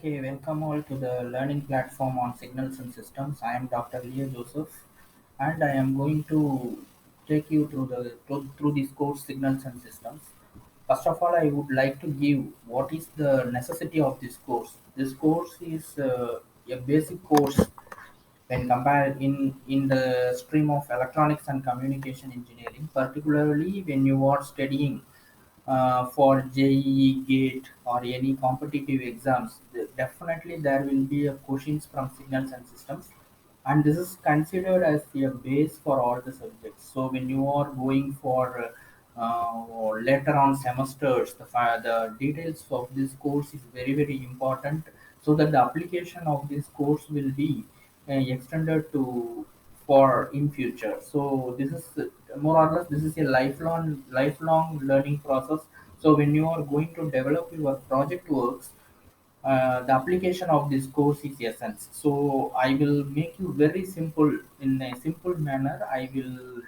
Okay, welcome all to the learning platform on signals and systems. I am Dr. Leo Joseph, and I am going to take you through this course signals and systems. First of all, I would like to give what is the necessity of this course. This course is a basic course when compared in the stream of electronics and communication engineering, particularly when you are studying for JEE, GATE, or any competitive exams. Definitely there will be a questions from signals and systems, and this is considered as a base for all the subjects. So when you are going for later on semesters, the details of this course is very important, so that the application of this course will be extended to for in future. So this is more or less this is a lifelong learning process. So when you are going to develop your project works, the application of this course is essence. So I will make you very simple in a simple manner. I will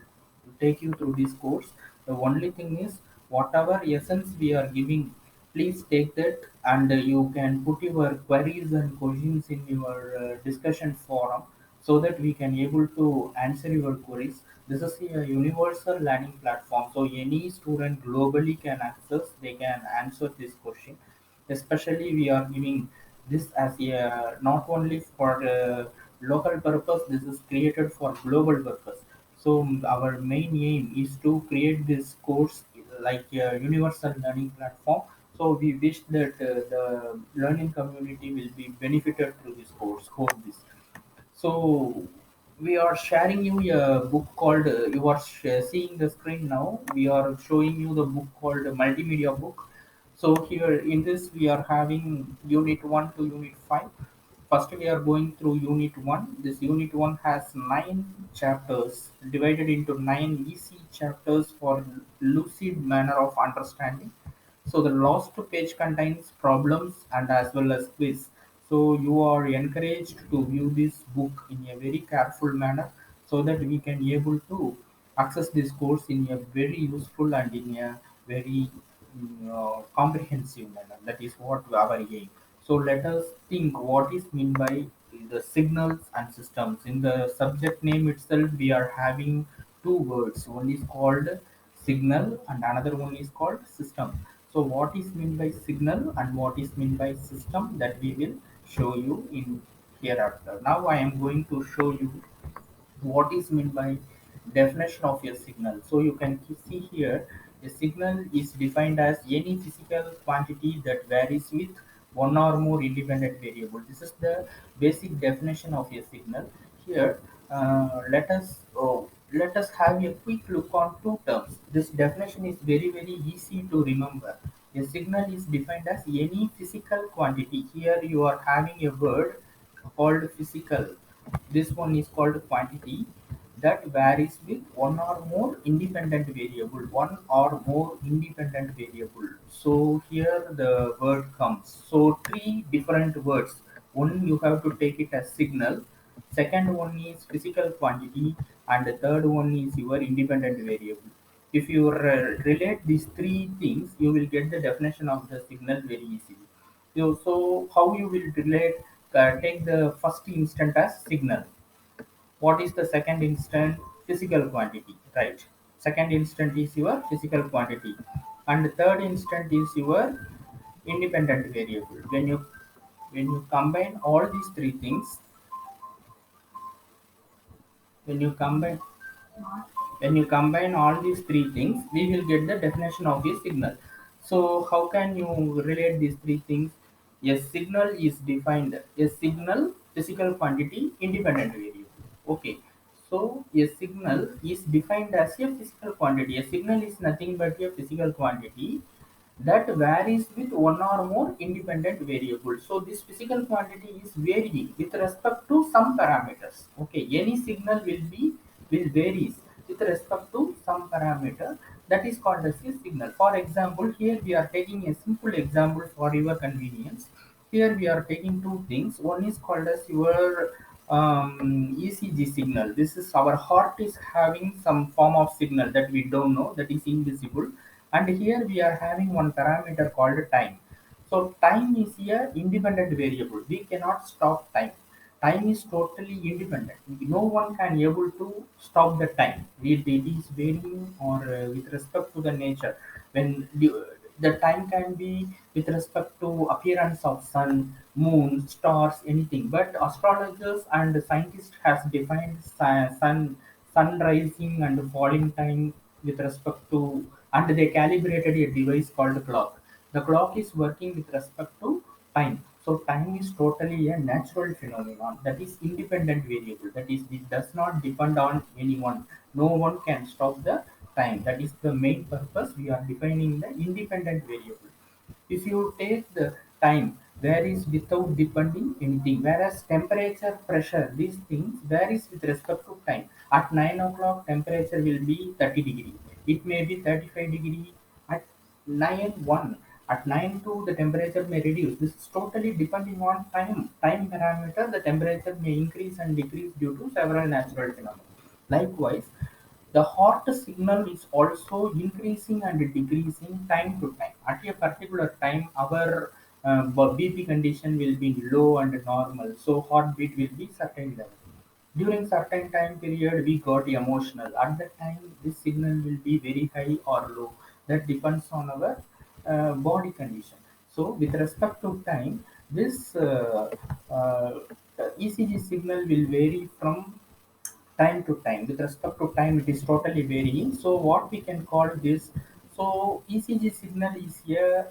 take you through this course. The only thing is whatever essence we are giving, please take that, and you can put your queries and questions in your discussion forum, so that we can able to answer your queries. This is a universal learning platform, so any student globally can access, they can answer this question. Especially we are giving this as a not only for local purpose, this is created for global purpose. So our main aim is to create this course like a universal learning platform. So we wish that the learning community will be benefited through this course. Hope this. So we are sharing you a book called, you are seeing the screen now. We are showing you the book called Multimedia Book. So here in this we are having Unit 1 to Unit 5. First we are going through Unit 1. This Unit 1 has 9 chapters divided into 9 easy chapters for lucid manner of understanding. So the last page contains problems and as well as quiz. So you are encouraged to view this book in a very careful manner, so that we can able to access this course in a very useful and in a very comprehensive manner. That is what our aim. So let us think what is meant by the signals and systems. In the subject name itself, we are having two words. One is called signal and another one is called system. So what is meant by signal and what is meant by system, that we will show you in hereafter. Now I am going to show you what is meant by definition of a signal. So you can see here, a signal is defined as any physical quantity that varies with one or more independent variable. This is the basic definition of a signal. Here, let us have a quick look on two terms. This definition is very easy to remember. A signal is defined as any physical quantity. Here you are having a word called physical. This one is called quantity that varies with one or more independent variable. One or more independent variable. So here the word comes. So three different words. One you have to take it as signal. Second one is physical quantity, and the third one is your independent variable. If you relate these three things, you will get the definition of the signal very easily. So how you will relate? Take the first instant as signal. What is the second instant? Physical quantity, right? Second instant is your physical quantity, and the third instant is your independent variable. When you combine all these three things, when you combine when you combine all these three things, we will get the definition of a signal. So how can you relate these three things? A signal is defined, a signal, physical quantity, independent variable. Okay. So a signal is defined as a physical quantity. A signal is nothing but a physical quantity that varies with one or more independent variables. So this physical quantity is varying with respect to some parameters. Okay, any signal will varies with respect to some parameter, that is called as a signal. For example, here we are taking a simple example for your convenience. Here we are taking two things. One is called as your ECG signal. This is our heart is having some form of signal that we don't know, that is invisible, and here we are having one parameter called time. So time is a independent variable. We cannot stop time. Time is totally independent. No one can able to stop the time. It is varying or with respect to the nature. When the time can be with respect to appearance of sun, moon, stars, anything. But astrologers and scientists has defined sun rising and falling time with respect to, and they calibrated a device called clock. The clock is working with respect to time. So time is totally a natural phenomenon that is independent variable. That is, it does not depend on anyone. No one can stop the time. That is the main purpose. We are defining the independent variable. If you take the time varies without depending anything, whereas temperature, pressure, these things varies with respect to time. At 9 o'clock, temperature will be 30 degree. It may be 35 degree at 9:01. At 9:02, the temperature may reduce. This is totally depending on time parameter. The temperature may increase and decrease due to several natural phenomena. Likewise, the heart signal is also increasing and decreasing time to time. At a particular time, our BP condition will be low and normal, so heartbeat will be certain level. During certain time period, we got emotional. At that time, this signal will be very high or low. That depends on our body condition. So, with respect to time, this ECG signal will vary from time to time. With respect to time, it is totally varying. So what we can call this, so ECG signal is a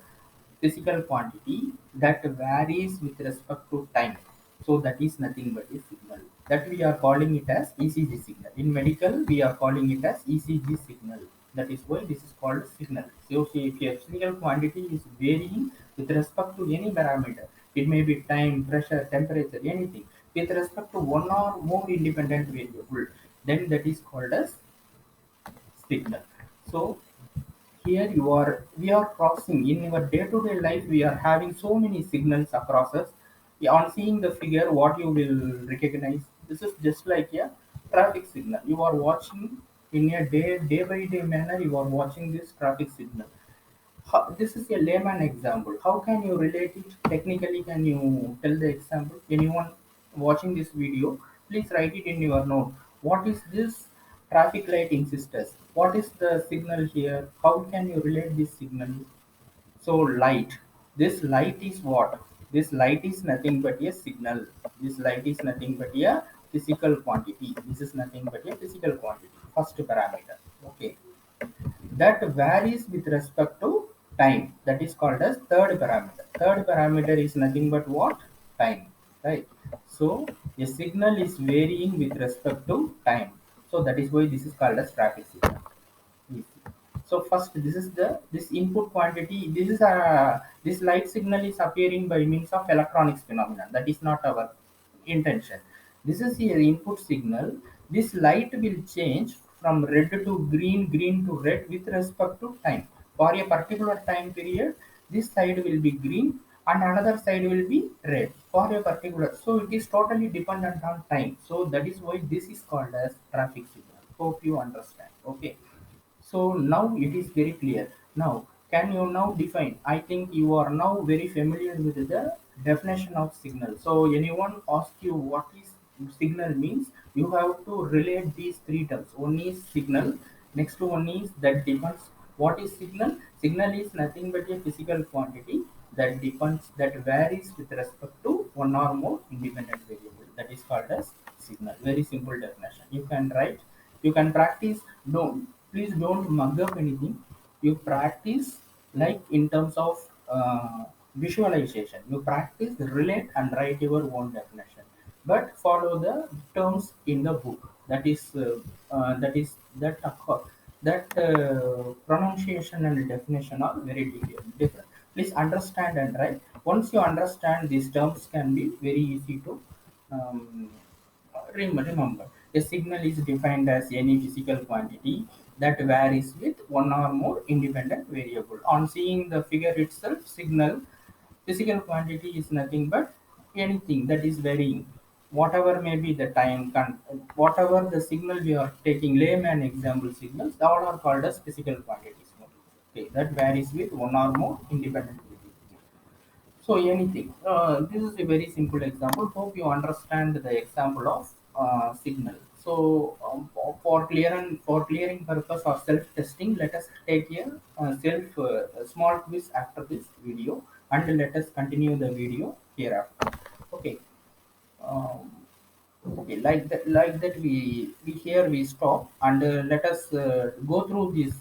physical quantity that varies with respect to time. So that is nothing but a signal. That we are calling it as ECG signal. In medical, we are calling it as ECG signal. That is why this is called signal. So if a physical quantity is varying with respect to any parameter, it may be time, pressure, temperature, anything, with respect to one or more independent variable, then that is called as signal. So here you are, we are crossing in your day-to-day life. We are having so many signals across us. On seeing the figure, what you will recognize, this is just like a traffic signal. You are watching in a day by day manner. You are watching this traffic signal. This is a layman example. How can you relate it technically? Can you tell the example? Anyone watching this video, please write it in your note. What is this traffic light insisters? What is the signal here? How can you relate this signal? So light. This light is what? This light is nothing but a signal. This light is nothing but a physical quantity. This is nothing but a physical quantity. First parameter. Okay, that varies with respect to time. That is called as third parameter. Third parameter is nothing but what? Time, right? So a signal is varying with respect to time, so that is why this is called as traffic signal. Easy. So first, this is the this input quantity. This is this light signal is appearing by means of electronics phenomenon. That is not our intention. This is your input signal. This light will change from red to green, green to red with respect to time. For a particular time period, this side will be green and another side will be red for a particular. So it is totally dependent on time. So that is why this is called as traffic signal. Hope you understand. Okay. So now it is very clear. Now, can you now define? I think you are now very familiar with the definition of signal. So anyone ask you what is signal means, you have to relate these three terms. One is signal, next one is that depends. What is signal? Signal is nothing but a physical quantity that depends, that varies with respect to one or more independent variable. That is called as signal. Very simple definition. You can write, you can practice. Don't, please don't mug up anything. You practice like in terms of visualization. You practice, relate and write your own definition, but follow the terms in the book. That is pronunciation and definition are very different. Please understand and write. Once you understand, these terms can be very easy to um, remember. A signal is defined as any physical quantity that varies with one or more independent variable. On seeing the figure itself, signal, physical quantity is nothing but anything that is varying. Whatever may be the time, whatever the signal we are taking, layman example signals, all are called as physical quantities. Okay, that varies with one or more independent variables. So anything. This is a very simple example. Hope you understand the example of signal. So for clearing purpose of self testing, let us take a small quiz after this video, and let us continue the video hereafter. Okay. Um, Okay, like that we here we stop, and let us go through these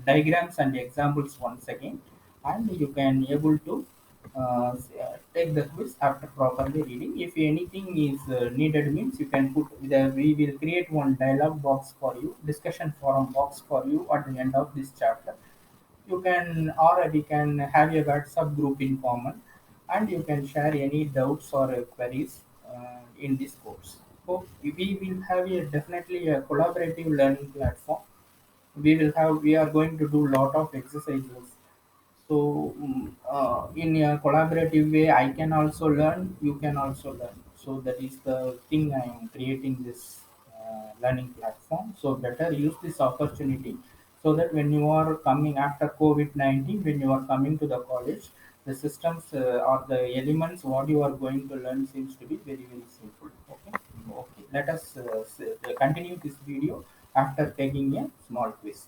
diagrams and examples once again, and you can able to take the quiz after properly reading. If anything is needed, means you can put we will create one dialog box for you, discussion forum box for you at the end of this chapter. You can, or we can have a WhatsApp group in common, and you can share any doubts or queries in this course. So we will have a definitely a collaborative learning platform. We are going to do lot of exercises. So in a collaborative way, I can also learn, you can also learn. So that is the thing I am creating this learning platform. So better use this opportunity, so that when you are coming after COVID-19, when you are coming to the college, the systems or the elements what you are going to learn seems to be very very simple. Okay, okay. Let us continue this video after taking a small quiz.